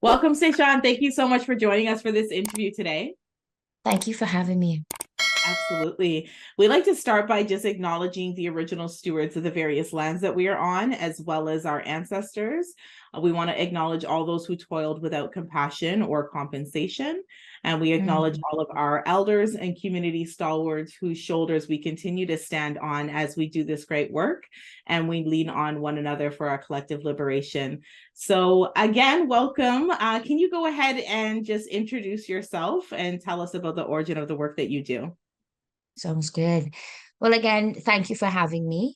Welcome, Stachen. Thank you so much for joining us for this interview today. Thank you for having me. Absolutely. We like to start by just acknowledging the original stewards of the various lands that we are on, as well as our ancestors. We want to acknowledge all those who toiled without compassion or compensation. And we acknowledge Mm. all of our elders and community stalwarts whose shoulders we continue to stand on as we do this great work. And we lean on one another for our collective liberation. So, again, welcome. Can you go ahead and just introduce yourself and tell us about the origin of the work that you do? Sounds good. Well, again, thank you for having me.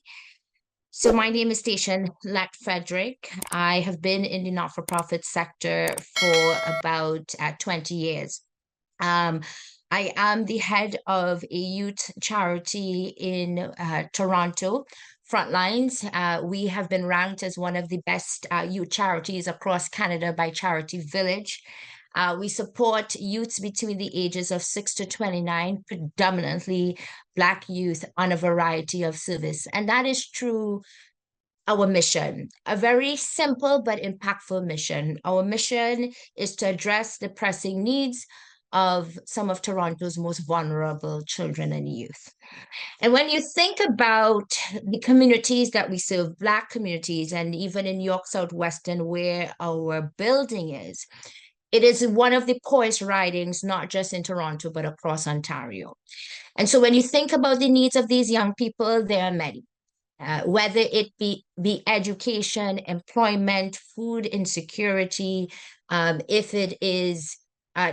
So my name is Stachen Lett-Frederick. I have been in the not-for-profit sector for about 20 years. Um, I am the head of a youth charity in Toronto, Frontlines. We have been ranked as one of the best youth charities across Canada by Charity Village. We support youths between the ages of 6 to 29, predominantly Black youth, on a variety of service. And that is true our mission, a very simple but impactful mission. Our mission is to address the pressing needs of some of Toronto's most vulnerable children and youth. And when you think about the communities that we serve, Black communities, and even in York Southwestern, where our building is, it is one of the poorest ridings, not just in Toronto, but across Ontario. And so when you think about the needs of these young people, there are many. Whether it be education, employment, food insecurity, if it is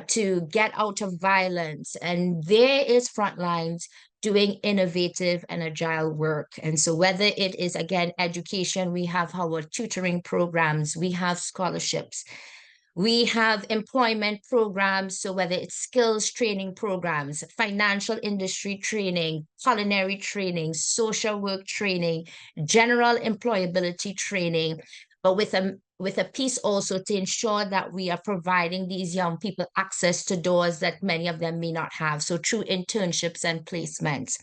to get out of violence. And there is Frontlines doing innovative and agile work. And so whether it is, again, education, we have our tutoring programs, we have scholarships, we have employment programs, so whether it's skills training programs, financial industry training, culinary training, social work training, general employability training, but with a piece also to ensure that we are providing these young people access to doors that many of them may not have. So through internships and placements.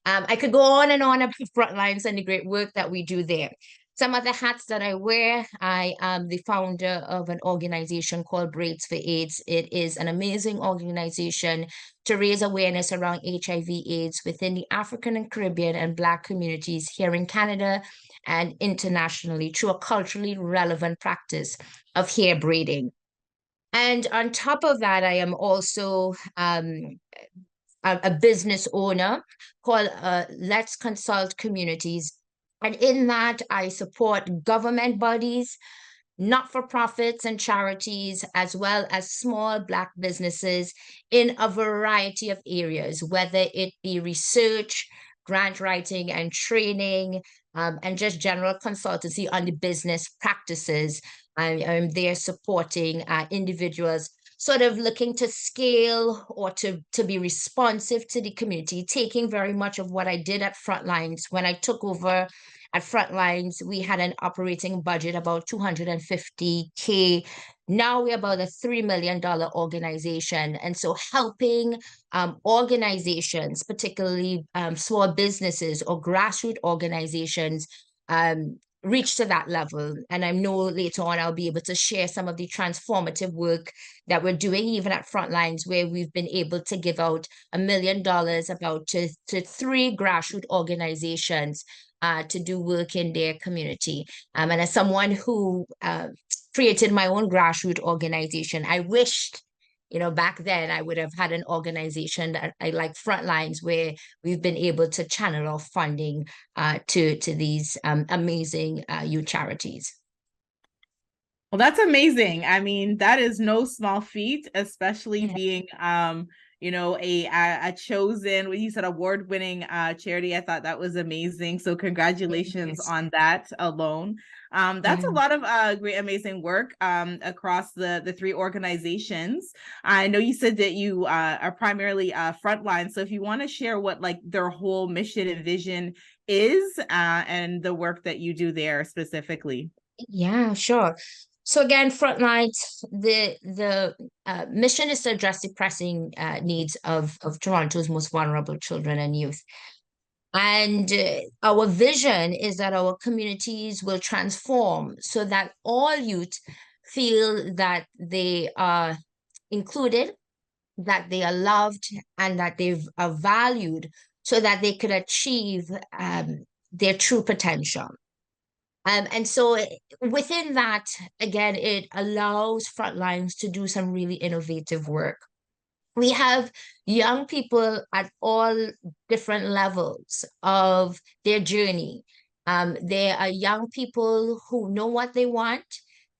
I could go on and on about Frontlines and the great work that we do there. Some of the hats that I wear, I am the founder of an organization called BrAIDS for AIDS. It is an amazing organization to raise awareness around HIV/AIDS within the African and Caribbean and Black communities here in Canada and internationally through a culturally relevant practice of hair braiding. And on top of that, I am also a business owner called Let's Consult Communities. And in that, I support government bodies, not-for-profits and charities, as well as small Black businesses in a variety of areas, whether it be research, grant writing and training, and just general consultancy on the business practices. I'm there supporting individuals sort of looking to scale or to be responsive to the community, taking very much of what I did at Frontlines. When I took over at Frontlines, we had an operating budget about 250K. Now we're about a $3 million organization. And so helping organizations, particularly small businesses or grassroots organizations, reach to that level. And I know later on I'll be able to share some of the transformative work that we're doing, even at Frontlines, where we've been able to give out $1 million about to three grassroots organizations to do work in their community. And as someone who created my own grassroots organization, I wished, back then I would have had an organization that I like Frontlines, where we've been able to channel our funding to these amazing youth charities. Well, that's amazing. I mean, that is no small feat, especially Yeah. being a chosen, what you said, award-winning charity. I thought that was amazing. So congratulations Yes. on that alone. That's a Mm. lot of great, amazing work across the three organizations. I know you said that you are primarily frontline. So if you want to share what like their whole mission and vision is and the work that you do there specifically. Yeah, sure. So again, Frontlines, the mission is to address the pressing needs of Toronto's most vulnerable children and youth. And our vision is that our communities will transform so that all youth feel that they are included, that they are loved, and that they are valued so that they could achieve their true potential. And so within that, again, it allows Frontlines to do some really innovative work. We have young people at all different levels of their journey. There are young people who know what they want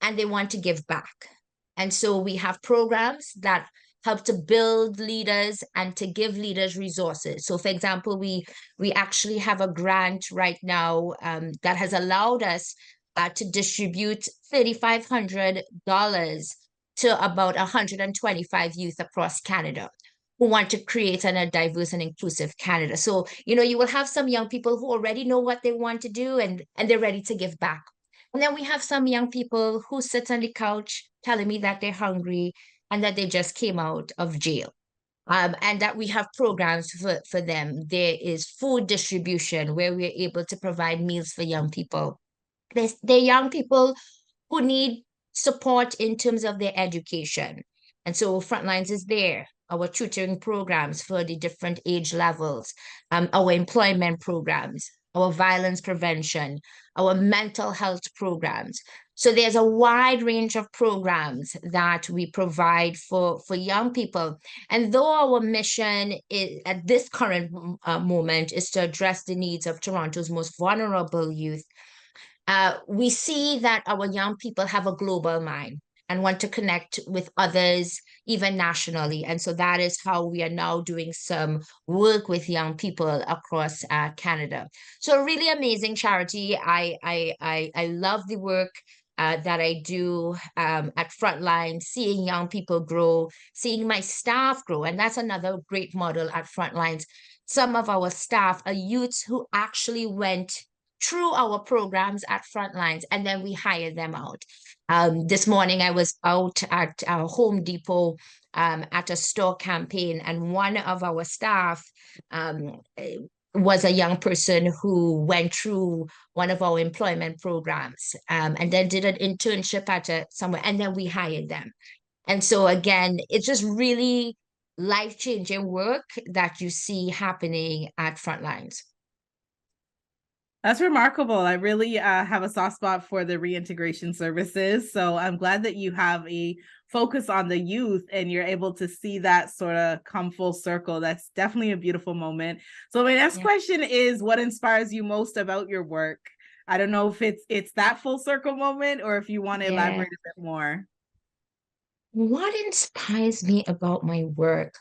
and they want to give back. And so we have programs that help to build leaders and to give leaders resources. So for example, we actually have a grant right now that has allowed us to distribute $3,500 to about 125 youth across Canada who want to create a diverse and inclusive Canada. So, you will have some young people who already know what they want to do and they're ready to give back. And then we have some young people who sit on the couch telling me that they're hungry and that they just came out of jail. And that we have programs for them. There is food distribution where we're able to provide meals for young people. They're young people who need support in terms of their education. And so Frontlines is there, our tutoring programs for the different age levels, our employment programs, our violence prevention, our mental health programs. So there's a wide range of programs that we provide for young people. And though our mission is, at this current moment is to address the needs of Toronto's most vulnerable youth, we see that our young people have a global mind and want to connect with others, even nationally. And so that is how we are now doing some work with young people across Canada. So a really amazing charity. I love the work that I do at Frontline, seeing young people grow, seeing my staff grow. And that's another great model at Frontlines. Some of our staff are youths who actually went through our programs at Frontlines, and then we hire them out. This morning, I was out at Home Depot at a store campaign, and one of our staff was a young person who went through one of our employment programs and then did an internship at somewhere, and then we hired them. And so again, it's just really life-changing work that you see happening at Frontlines. That's remarkable. I really have a soft spot for the reintegration services. So I'm glad that you have a focus on the youth and you're able to see that sort of come full circle. That's definitely a beautiful moment. So my next question is, what inspires you most about your work? I don't know if it's that full circle moment or if you want to elaborate a bit more. What inspires me about my work?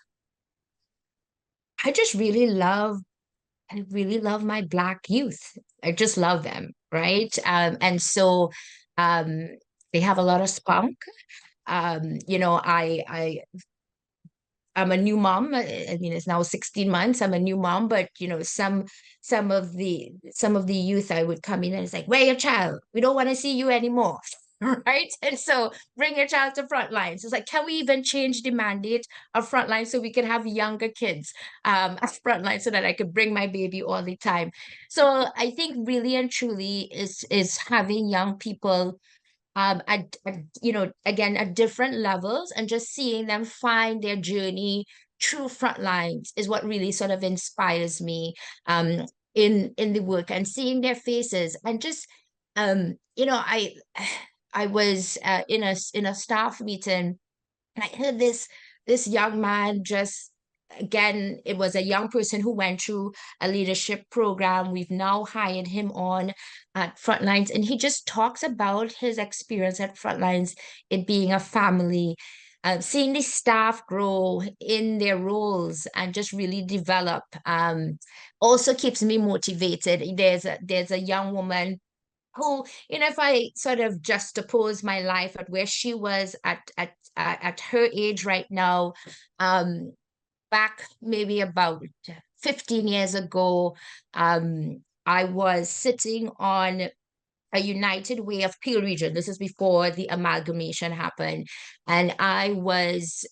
I really love my Black youth. I just love them, right? And so they have a lot of spunk. I'm a new mom. I mean, it's now 16 months. I'm a new mom, but some of the youth I would come in and it's like, where your child? We don't want to see you anymore. Right. And so bring your child to Frontlines. It's like, can we even change the mandate of Frontline so we can have younger kids at Frontline so that I could bring my baby all the time? So I think really and truly is having young people again, at different levels and just seeing them find their journey through Frontlines is what really sort of inspires me in the work, and seeing their faces and just I was in a staff meeting and I heard this young man just, again, it was a young person who went through a leadership program. We've now hired him on at Frontlines, and he just talks about his experience at Frontlines, it being a family, seeing the staff grow in their roles and just really develop. Also keeps me motivated. There's a young woman who, if I sort of juxtapose my life at where she was at her age right now, back maybe about 15 years ago, I was sitting on a United Way of Peel Region. This is before the amalgamation happened. And I was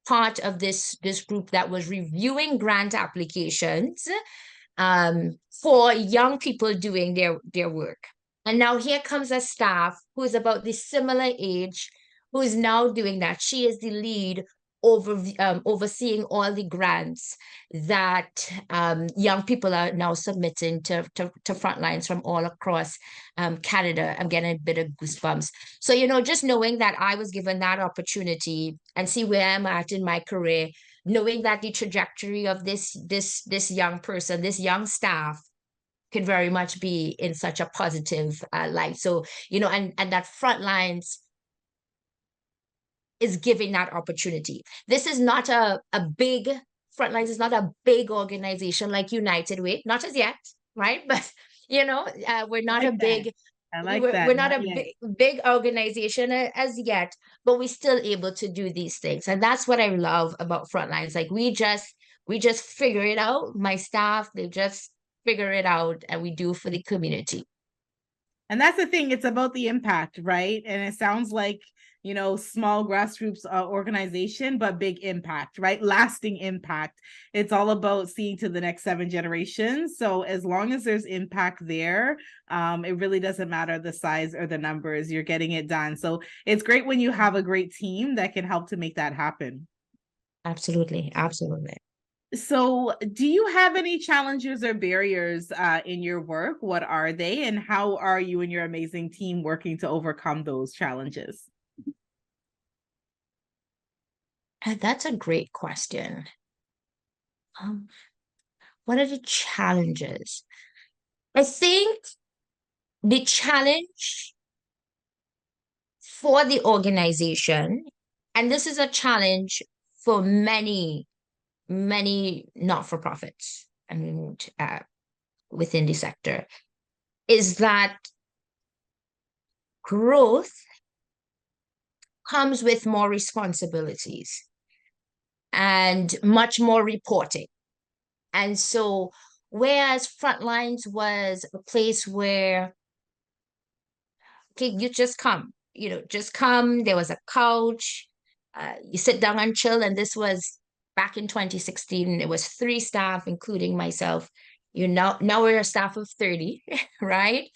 part of this group that was reviewing grant applications for young people doing their work. And now here comes a staff who is about the similar age, who is now doing that. She is the lead overseeing all the grants that young people are now submitting to Frontlines from all across Canada. I'm getting a bit of goosebumps. So, you know, just knowing that I was given that opportunity and see where I'm at in my career, knowing that the trajectory of this young person, this young staff, could very much be in such a positive light. So, you know, and that Frontlines is giving that opportunity. This is not a big, Frontlines is not a big organization like United Way, not as yet, right? But, you know, we're not a big, I like that. we're not a big organization as yet, but we're still able to do these things. And that's what I love about Frontlines. Like we just figure it out. My staff, they just figure it out, and we do for the community. And that's the thing, it's about the impact, right? And it sounds like, you know, small grassroots organization, but big impact, right? Lasting impact. It's all about seeing to the next 7 generations. So as long as there's impact there, it really doesn't matter the size or the numbers, you're getting it done. So it's great when you have a great team that can help to make that happen. Absolutely. Absolutely. So do you have any challenges or barriers in your work? What are they? And how are you and your amazing team working to overcome those challenges? That's a great question. What are the challenges? I think the challenge for the organization, and this is a challenge for many not-for-profits, I mean, within the sector, is that growth comes with more responsibilities and much more reporting. And so, whereas Frontlines was a place where, okay, you just come, just come, there was a couch, you sit down and chill, and this was back in 2016, it was 3 staff, including myself. Now we're a staff of 30, right?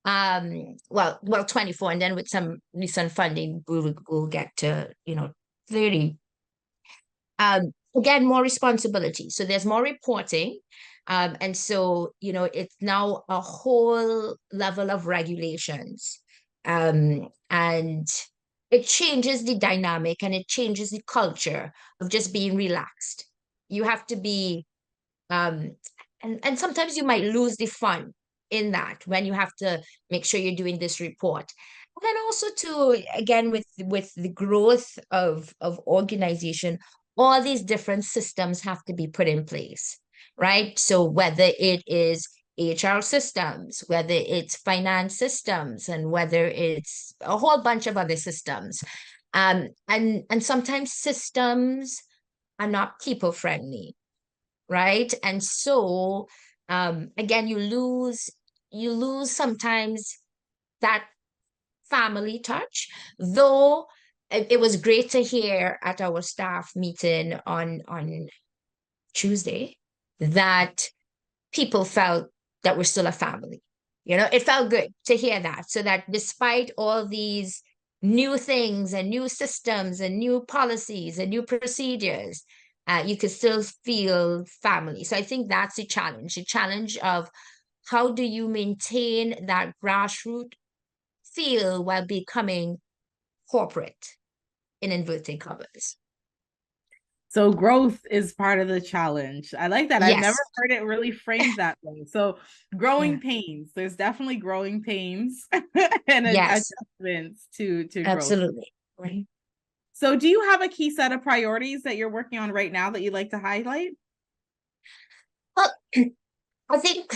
Well, 24, and then with some recent funding, we'll get to, 30. Again, more responsibility. So there's more reporting. And so, it's now a whole level of regulations. And it changes the dynamic and it changes the culture of just being relaxed. You have to be, and sometimes you might lose the fun in that when you have to make sure you're doing this report. And then also too, again, with the growth of organization, all these different systems have to be put in place, right? So whether it is HR systems, whether it's finance systems, and whether it's a whole bunch of other systems. And sometimes systems are not people friendly, right? And so again, you lose sometimes that family touch, though it was great to hear at our staff meeting on Tuesday that people felt that we're still a family. It felt good to hear that, so that despite all these new things and new systems and new policies and new procedures, you could still feel family. So I think that's the challenge of how do you maintain that grassroots feel while becoming corporate, in inverted commas. So growth is part of the challenge. I like that. I've never Yes. heard it really framed that way. So growing pains, there's definitely growing pains and Yes. adjustments to growth. Absolutely. Right. So do you have a key set of priorities that you're working on right now that you'd like to highlight? Well, I think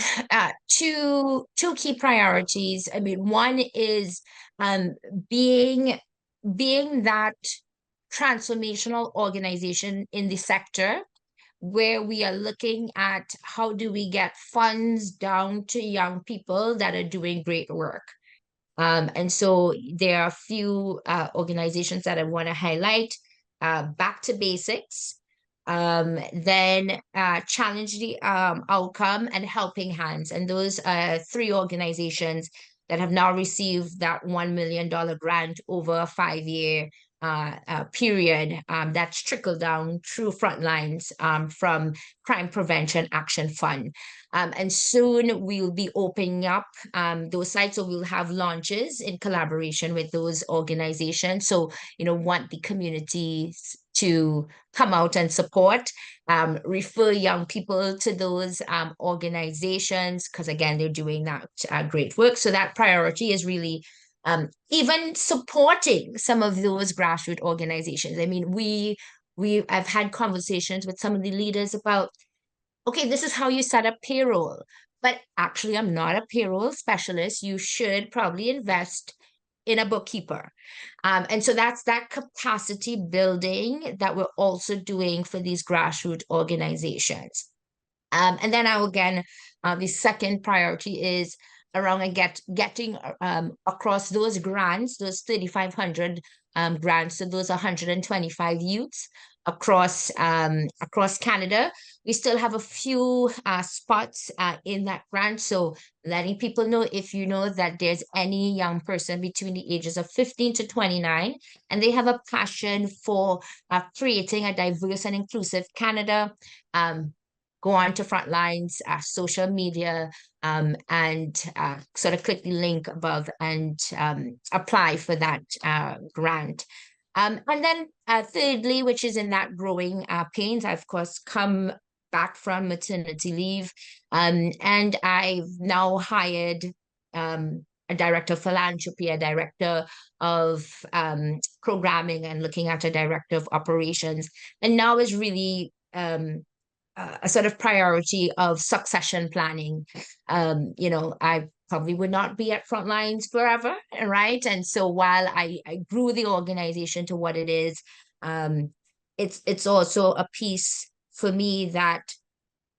two key priorities. I mean, one is being that transformational organization in the sector where we are looking at how do we get funds down to young people that are doing great work. And so there are a few organizations that I want to highlight. Back to Basics, then Challenge the Outcome, and Helping Hands. And those 3 organizations that have now received that $1 million grant over a 5-year period that's trickled down through Frontlines from Crime Prevention Action Fund. And soon we'll be opening up those sites, so we'll have launches in collaboration with those organizations. So, want the community to come out and support, refer young people to those organizations, because again, they're doing that great work. So that priority is really even supporting some of those grassroots organizations. I mean, I've had conversations with some of the leaders about, okay, this is how you set up payroll, but actually I'm not a payroll specialist. You should probably invest in a bookkeeper. And so that's that capacity building that we're also doing for these grassroots organizations. And then the second priority is around getting across those grants, those 3,500 grants to those 125 youths across Canada. We still have a few spots in that grant. So letting people know, if you know that there's any young person between the ages of 15 to 29, and they have a passion for creating a diverse and inclusive Canada, go on to Frontlines social media and sort of click the link above and apply for that grant. And then thirdly, which is in that growing pains, I, of course, come back from maternity leave, and I've now hired a director of philanthropy, a director of programming, and looking at a director of operations. And now is really a sort of priority of succession planning. I probably would not be at Frontlines forever, right? And so while I grew the organization to what it is, it's also a piece for me that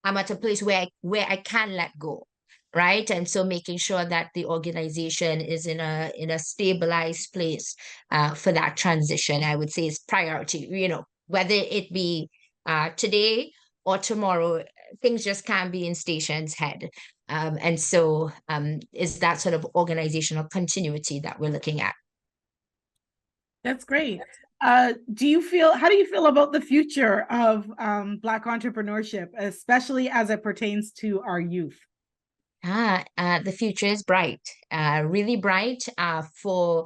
I'm at a place where I can let go, right? And so making sure that the organization is in a stabilized place for that transition, I would say, is priority. Whether it be today or tomorrow, things just can't be in station's head. And so is that sort of organizational continuity that we're looking at. That's great. How do you feel about the future of Black entrepreneurship, especially as it pertains to our youth? The future is bright, really bright for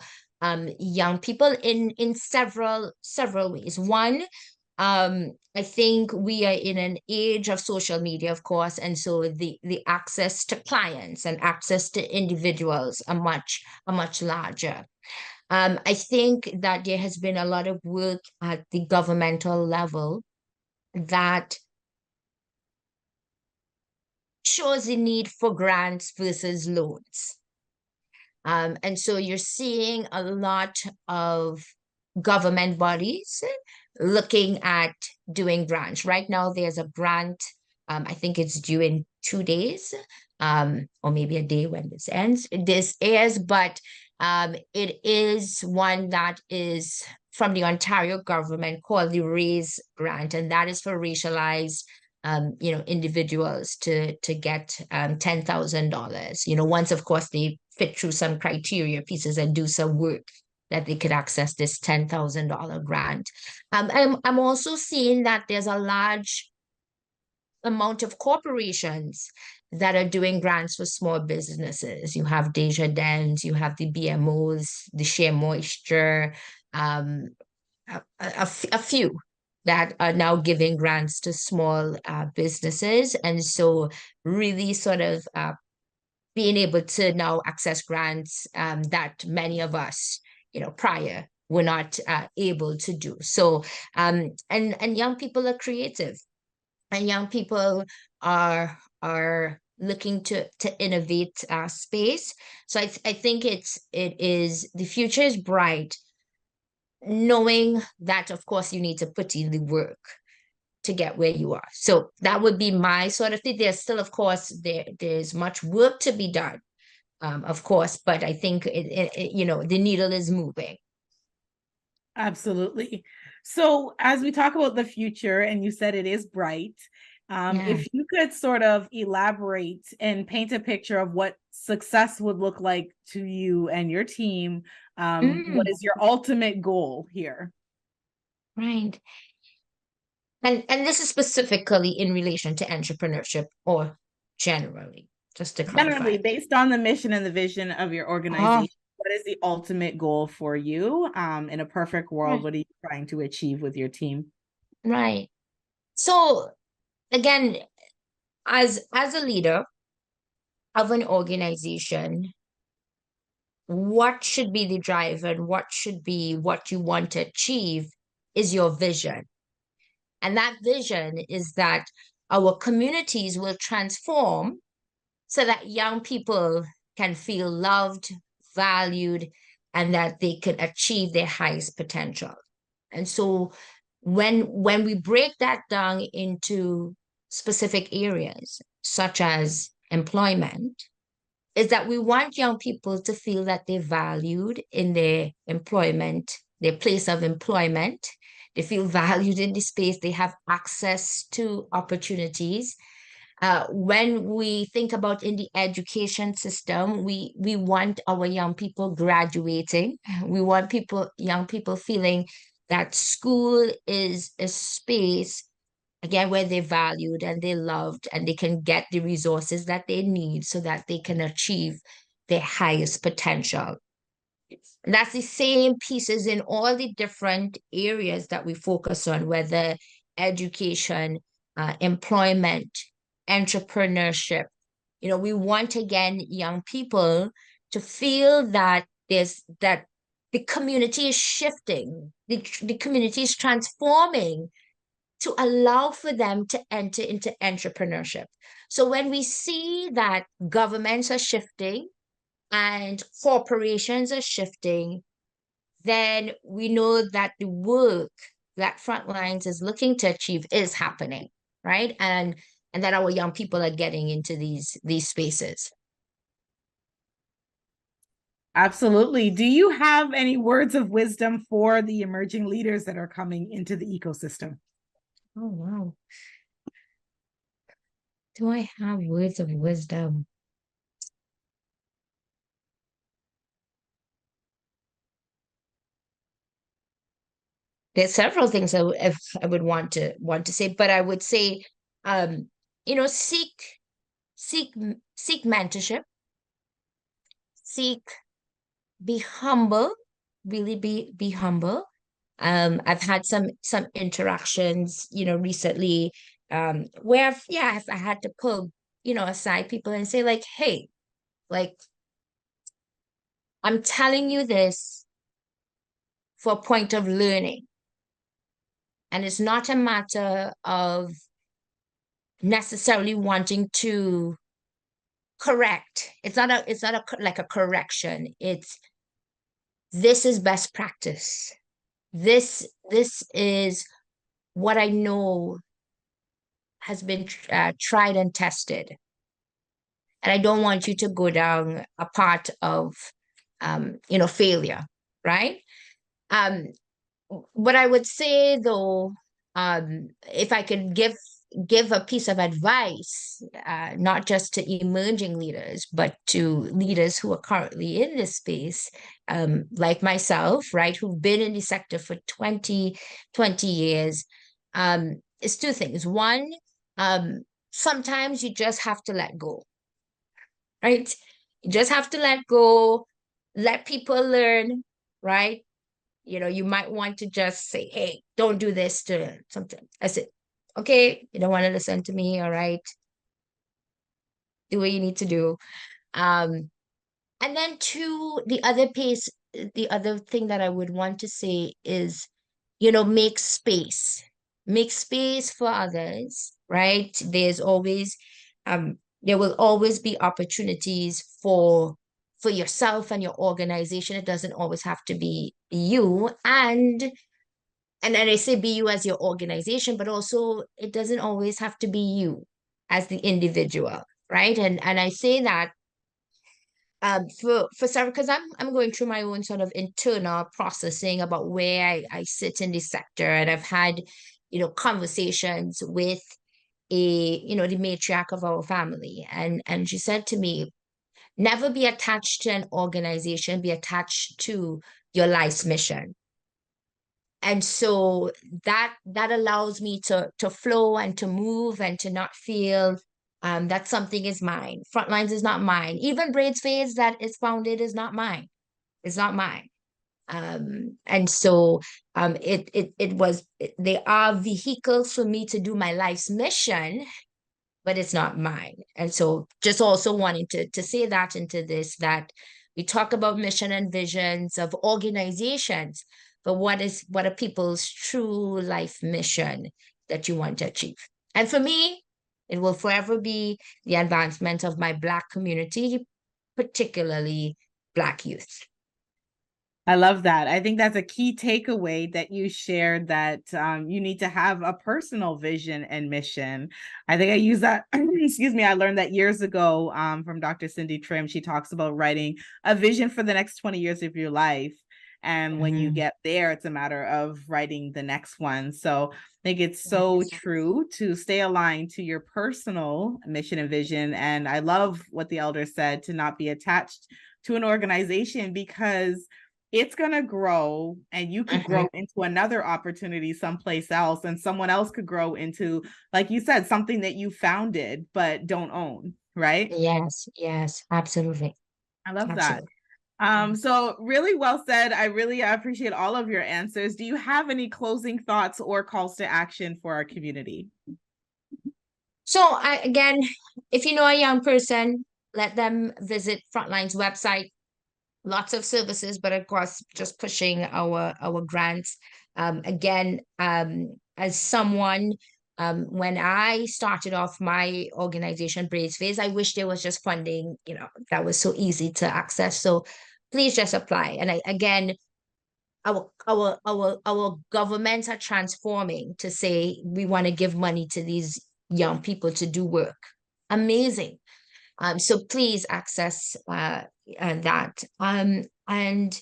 young people in several ways. One, I think we are in an age of social media, of course, and so the access to clients and access to individuals are much larger. I think that there has been a lot of work at the governmental level that shows the need for grants versus loans. And so you're seeing a lot of government bodies looking at doing grants. Right now, there's a grant, I think it's due in 2 days, or maybe a day when this airs, but it is one that is from the Ontario government called the RAISE grant, and that is for racialized individuals to get $10,000. Once, of course, they fit through some criteria pieces and do some work, that they could access this $10,000 grant. I'm also seeing that there's a large amount of corporations that are doing grants for small businesses. You have Desjardins, you have the BMOs, the Share Moisture, a few that are now giving grants to small businesses. And so really sort of being able to now access grants that many of us, prior were not able to do. So, and young people are creative, and young people are looking to innovate space. So I think the future is bright, knowing that, of course, you need to put in the work to get where you are. So that would be my sort of thing. There's still, of course, there's much work to be done, of course, but I think the needle is moving. Absolutely. So as we talk about the future, and you said it is bright, Yeah. If you could sort of elaborate and paint a picture of what success would look like to you and your team, what is your ultimate goal here? Right. And this is specifically in relation to entrepreneurship or generally, just to clarify. Generally, based on the mission and the vision of your Oh, organization, what is the ultimate goal for you? In a perfect world, right. what are you trying to achieve with your team? Right. So again, as a leader of an organization, what should be the drive and what should be what you want to achieve is your vision. And that vision is that our communities will transform so that young people can feel loved, valued, and that they can achieve their highest potential. And so when we break that down into specific areas, such as employment, is that we want young people to feel that they're valued in their employment, their place of employment. They feel valued in the space. They have access to opportunities. When we think about in the education system, we want our young people graduating. We want young people feeling that school is a space again where they're valued and they're loved and they can get the resources that they need so that they can achieve their highest potential. And that's the same pieces in all the different areas that we focus on, whether education, employment, entrepreneurship. We want again young people to feel that the community is shifting, the community is transforming to allow for them to enter into entrepreneurship. So when we see that governments are shifting and corporations are shifting, then we know that the work that Frontlines is looking to achieve is happening, right? And that our young people are getting into these spaces. Absolutely. Do you have any words of wisdom for the emerging leaders that are coming into the ecosystem? Oh, wow. Do I have words of wisdom? There's several things I would want to say, but I would say, um, seek seek seek mentorship, seek be humble, really be humble. I've had some interactions, recently, where I had to pull, aside people and say like, hey, like I'm telling you this for a point of learning. And it's not a matter of necessarily wanting to correct. It's not like a correction. This is best practice. This is what I know has been tried and tested. And I don't want you to go down a path of failure, right? Um, what I would say though, if I could give a piece of advice, not just to emerging leaders, but to leaders who are currently in this space, like myself, right, who've been in the sector for 20 years, is two things. One, sometimes you just have to let go, right? You just have to let go, let people learn, right? You might want to just say, hey, don't do this to something. I said, okay, you don't want to listen to me, all right. Do what you need to do. And then two, the other thing that I would want to say is, make space. Make space for others, right? There will always be opportunities for yourself and your organization. It doesn't always have to be you. And then I say be you as your organization, but also it doesn't always have to be you as the individual, right? And I say that for several, because I'm going through my own sort of internal processing about where I sit in this sector, and I've had conversations with the matriarch of our family. And she said to me, never be attached to an organization, be attached to your life's mission. And so that allows me to flow and to move and to not feel that something is mine. Frontlines is not mine. Even BrAIDS Phase that is founded is not mine. It's not mine. And so they are vehicles for me to do my life's mission, but it's not mine. And so just also wanting to say that into this, that we talk about mission and visions of organizations, but what are people's true life mission that you want to achieve? And for me, it will forever be the advancement of my Black community, particularly Black youth. I love that. I think that's a key takeaway that you shared, that you need to have a personal vision and mission. I think I use that, excuse me, I learned that years ago from Dr. Cindy Trim. She talks about writing a vision for the next 20 years of your life. And when you get there, it's a matter of writing the next one. So I think it's so true to stay aligned to your personal mission and vision. And I love what the elder said, to not be attached to an organization, because it's going to grow and you could grow into another opportunity someplace else, and someone else could grow into, like you said, something that you founded but don't own, right? Yes, absolutely. I love that. So really well said. I really appreciate all of your answers. Do you have any closing thoughts or calls to action for our community? So again, if you know a young person, let them visit Frontline's website. Lots of services, but of course, just pushing our grants. Again, as someone, when I started off my organization, BrAIDS Phase, I wish there was just funding, that was so easy to access. So please just apply. And again, our governments are transforming to say we want to give money to these young people to do work. Amazing. So please access that. And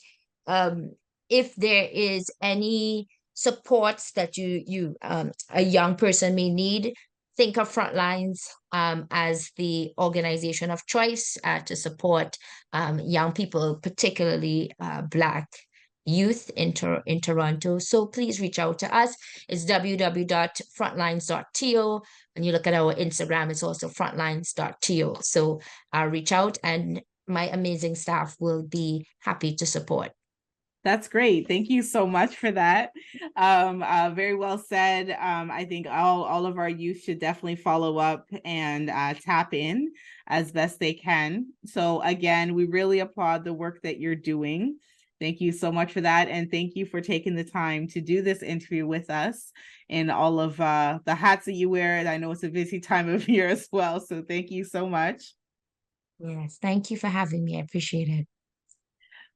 if there is any supports that a young person may need, think of Frontlines as the organization of choice to support young people, particularly Black youth in Toronto. So please reach out to us. It's www.frontlines.to. And you look at our Instagram, it's also frontlines.to. So reach out and my amazing staff will be happy to support. That's great. Thank you so much for that. Very well said. I think all of our youth should definitely follow up and tap in as best they can. So again, we really applaud the work that you're doing. Thank you so much for that. And thank you for taking the time to do this interview with us in all of the hats that you wear. And I know it's a busy time of year as well. So thank you so much. Yes, thank you for having me. I appreciate it.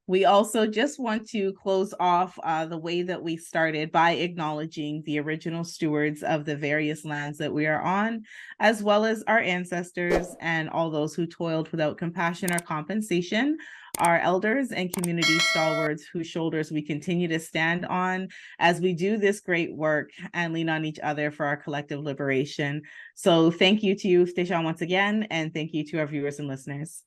We also just want to close off the way that we started by acknowledging the original stewards of the various lands that we are on, as well as our ancestors and all those who toiled without compassion or compensation, our elders and community stalwarts whose shoulders we continue to stand on as we do this great work and lean on each other for our collective liberation. So thank you to you, Stachen, once again, and thank you to our viewers and listeners.